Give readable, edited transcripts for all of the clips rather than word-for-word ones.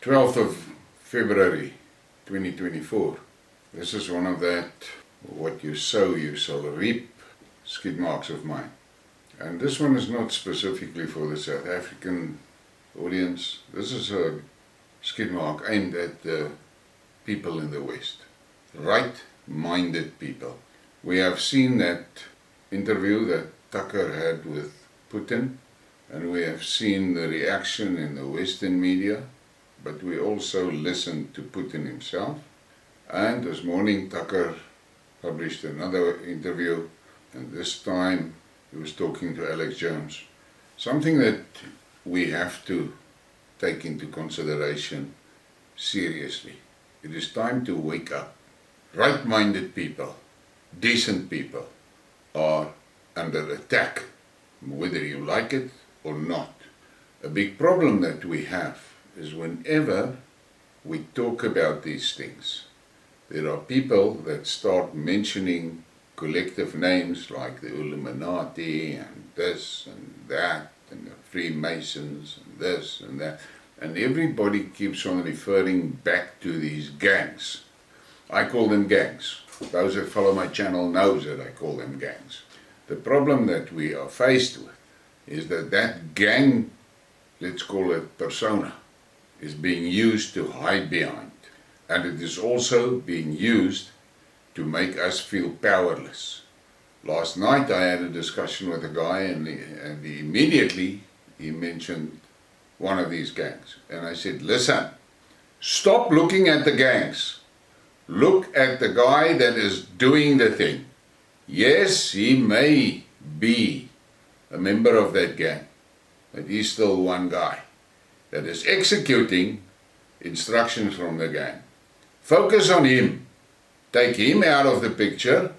12th of February 2024. This is one of that, what you sow you shall reap, skid marks of mine. And this one is not specifically for the South African audience. This is a skid mark aimed at the people in the West. Right-minded people. We have seen that interview that Tucker had with Putin, and we have seen the reaction in the Western media, but we also listened to Putin himself. And this morning Tucker published another interview, and this time he was talking to Alex Jones. Something that we have to take into consideration seriously. It is time to wake up. Right-minded people, decent people, are under attack, whether you like it or not. A big problem that we have is whenever we talk about these things, there are people that start mentioning collective names like the Illuminati and this and that and the Freemasons and this and that, and everybody keeps on referring back to these gangs. I call them gangs. Those that follow my channel knows that I call them gangs. The problem that we are faced with is that that gang, let's call it persona, is being used to hide behind. And it is also being used to make us feel powerless. Last night I had a discussion with a guy, and he immediately mentioned one of these gangs. And I said, listen, stop looking at the gangs. Look at the guy that is doing the thing. Yes, he may be a member of that gang, but he's still one guy that is executing instructions from the gang. Focus on him. Take him out of the picture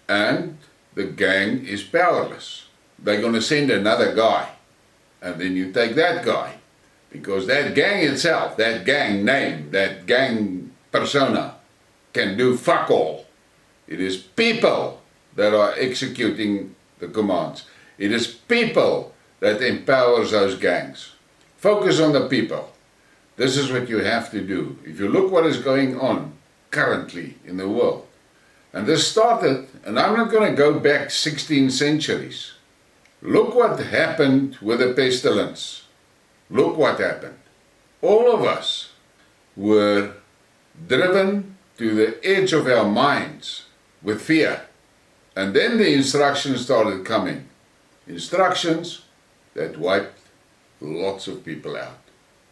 and the gang is powerless. They're going to send another guy, and then you take that guy, because that gang itself, that gang name, that gang persona can do fuck all. It is people that are executing the commands. It is people that empowers those gangs. Focus on the people. This is what you have to do. If you look what is going on currently in the world, and this started, and I'm not going to go back 16 centuries. Look what happened with the pestilence. Look what happened. All of us were driven to the edge of our minds with fear. And then the instructions started coming. Instructions that wiped lots of people out.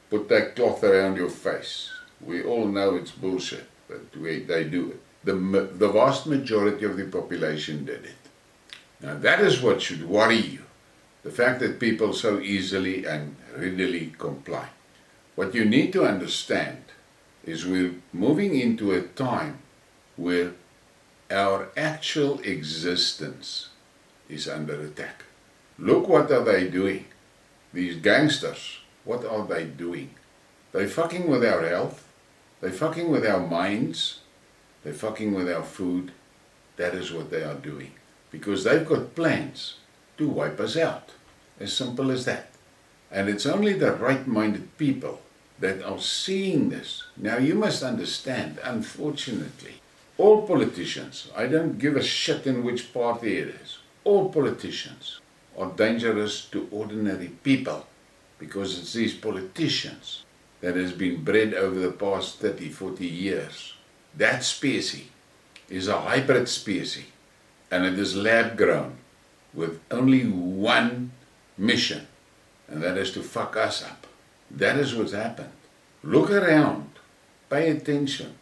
Put that cloth around your face. We all know it's bullshit, but they do it. The vast majority of the population did it. Now that is what should worry you. The fact that people so easily and readily comply. What you need to understand is we're moving into a time where our actual existence is under attack. Look what are they doing. These gangsters, what are they doing? They're fucking with our health. They're fucking with our minds. They're fucking with our food. That is what they are doing. Because they've got plans to wipe us out. As simple as that. And it's only the right-minded people that are seeing this. Now you must understand, unfortunately, all politicians, I don't give a shit in which party it is, all politicians are dangerous to ordinary people, because it's these politicians that has been bred over the past 30, 40 years. That species is a hybrid species, and it is lab grown with only one mission, and that is to fuck us up. That is what's happened. Look around, pay attention.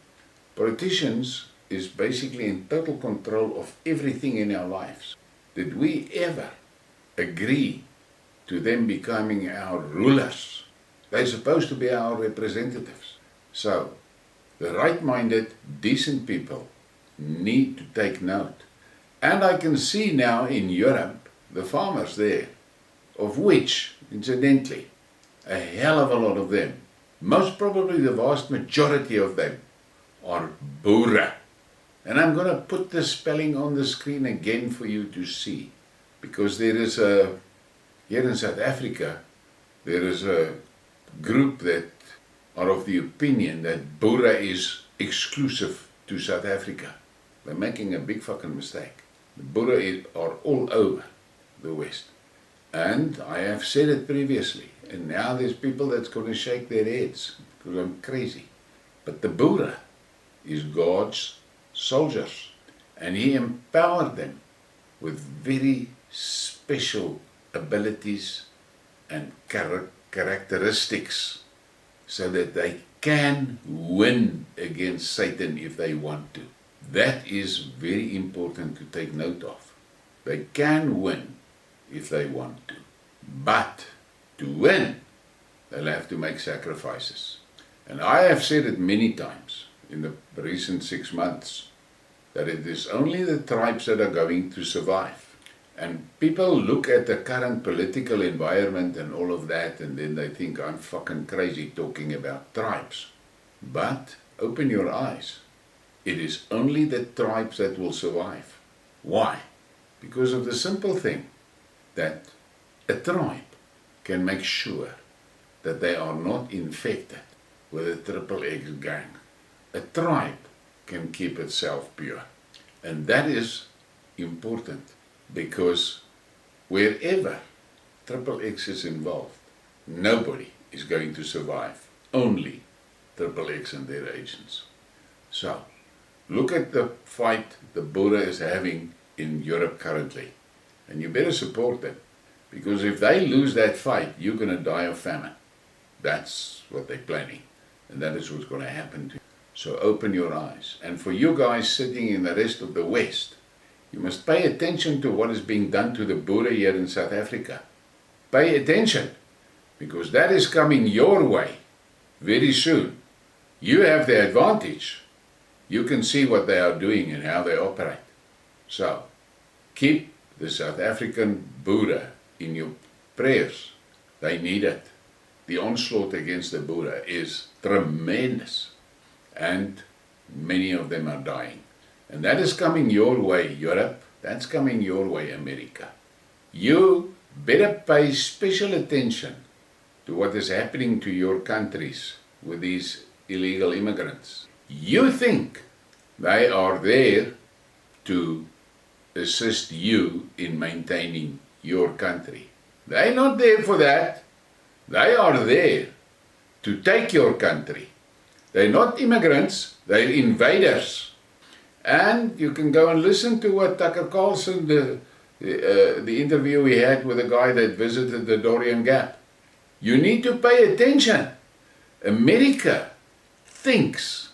Politicians is basically in total control of everything in our lives. Did we ever agree to them becoming our rulers? They're supposed to be our representatives. So, the right-minded, decent people need to take note. And I can see now in Europe, the farmers there, of which, incidentally, a hell of a lot of them, most probably the vast majority of them, are boere. And I'm going to put the spelling on the screen again for you to see. Because there is here in South Africa, there is a group that are of the opinion that Boere is exclusive to South Africa. They're making a big fucking mistake. The Boere are all over the West. And I have said it previously, and now there's people that's going to shake their heads because I'm crazy. But the Boere is God's soldiers, and He empowered them with very special abilities and characteristics so that they can win against Satan if they want to. That is very important to take note of. They can win if they want to. But to win, they'll have to make sacrifices. And I have said it many times in the recent 6 months that it is only the tribes that are going to survive. And people look at the current political environment and all of that, and then they think I'm fucking crazy talking about tribes. But open your eyes. It is only the tribes that will survive. Why? Because of the simple thing that a tribe can make sure that they are not infected with a triple X gang. A tribe can keep itself pure. And that is important because wherever triple X is involved, nobody is going to survive. Only triple X and their agents. So, look at the fight the Boere is having in Europe currently. And you better support them. Because if they lose that fight, you're going to die of famine. That's what they're planning. And that is what's going to happen to you. So open your eyes. And for you guys sitting in the rest of the West, you must pay attention to what is being done to the Boere here in South Africa. Pay attention. Because that is coming your way very soon. You have the advantage. You can see what they are doing and how they operate. So, keep the South African Boere in your prayers. They need it. The onslaught against the Boere is tremendous. And many of them are dying. And that is coming your way, Europe. That's coming your way, America. You better pay special attention to what is happening to your countries with these illegal immigrants. You think they are there to assist you in maintaining your country. They're not there for that. They are there to take your country. They're not immigrants, they're invaders. And you can go and listen to what Tucker Carlson, the interview he had with a guy that visited the Dorian Gap. You need to pay attention. America thinks,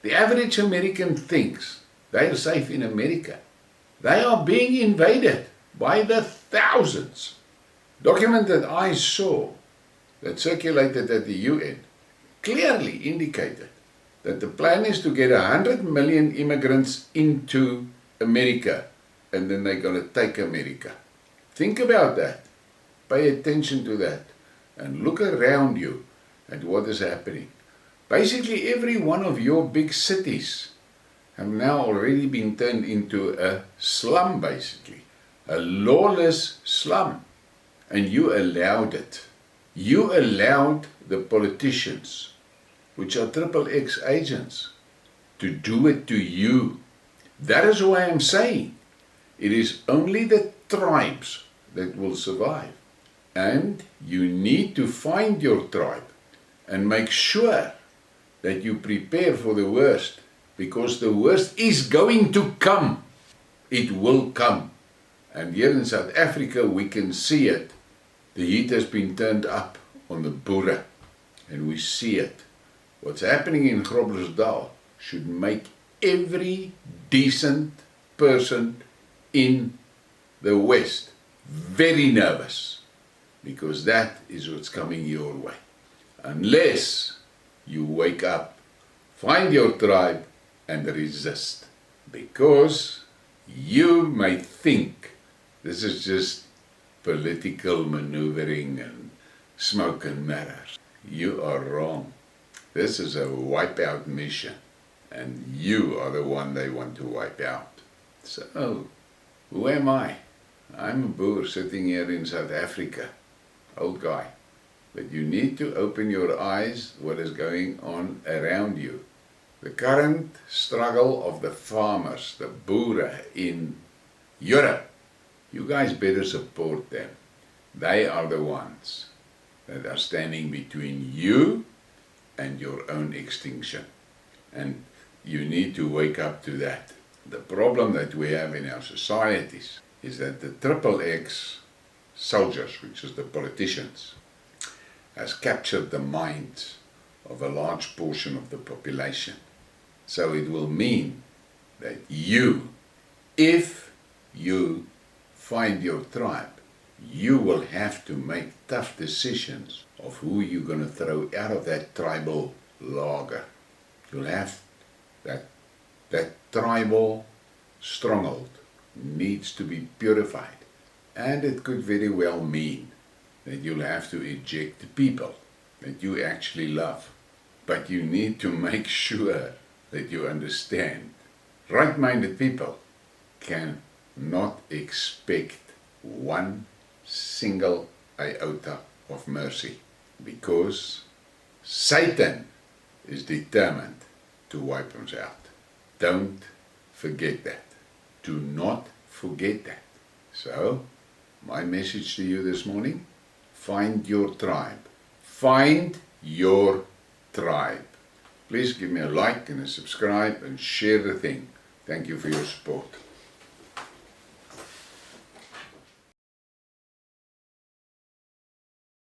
the average American thinks, they are safe in America. They are being invaded by the thousands. Document that I saw that circulated at the UN clearly indicated that the plan is to get 100 million immigrants into America and then they're going to take America. Think about that. Pay attention to that and look around you at what is happening. Basically every one of your big cities have now already been turned into a slum, basically. A lawless slum. And you allowed it. You allowed the politicians, which are triple X agents, to do it to you. That is why I'm saying it is only the tribes that will survive. And you need to find your tribe and make sure that you prepare for the worst, because the worst is going to come. It will come. And here in South Africa we can see it. The heat has been turned up on the Boere, and we see it. What's happening in Groblersdal should make every decent person in the West very nervous, because that is what's coming your way. Unless you wake up, find your tribe and resist, because you may think this is just political maneuvering and smoke and mirrors. You are wrong. This is a wipeout mission, and you are the one they want to wipe out. So, who am I? I'm a Boer sitting here in South Africa, old guy. But you need to open your eyes what is going on around you. The current struggle of the farmers, the boere in Europe, you guys better support them. They are the ones that are standing between you and your own extinction. And you need to wake up to that. The problem that we have in our societies is that the triple X soldiers, which is the politicians, has captured the minds of a large portion of the population. So it will mean that you, if you find your tribe, you will have to make tough decisions of who you're going to throw out of that tribal lager. You'll have that tribal stronghold needs to be purified. And it could very well mean that you'll have to eject the people that you actually love. But you need to make sure that you understand. Right-minded people cannot expect one single iota of mercy, because Satan is determined to wipe us out. Don't forget that. Do not forget that. So, my message to you this morning, find your tribe. Find your tribe. Please give me a like and a subscribe and share the thing. Thank you for your support.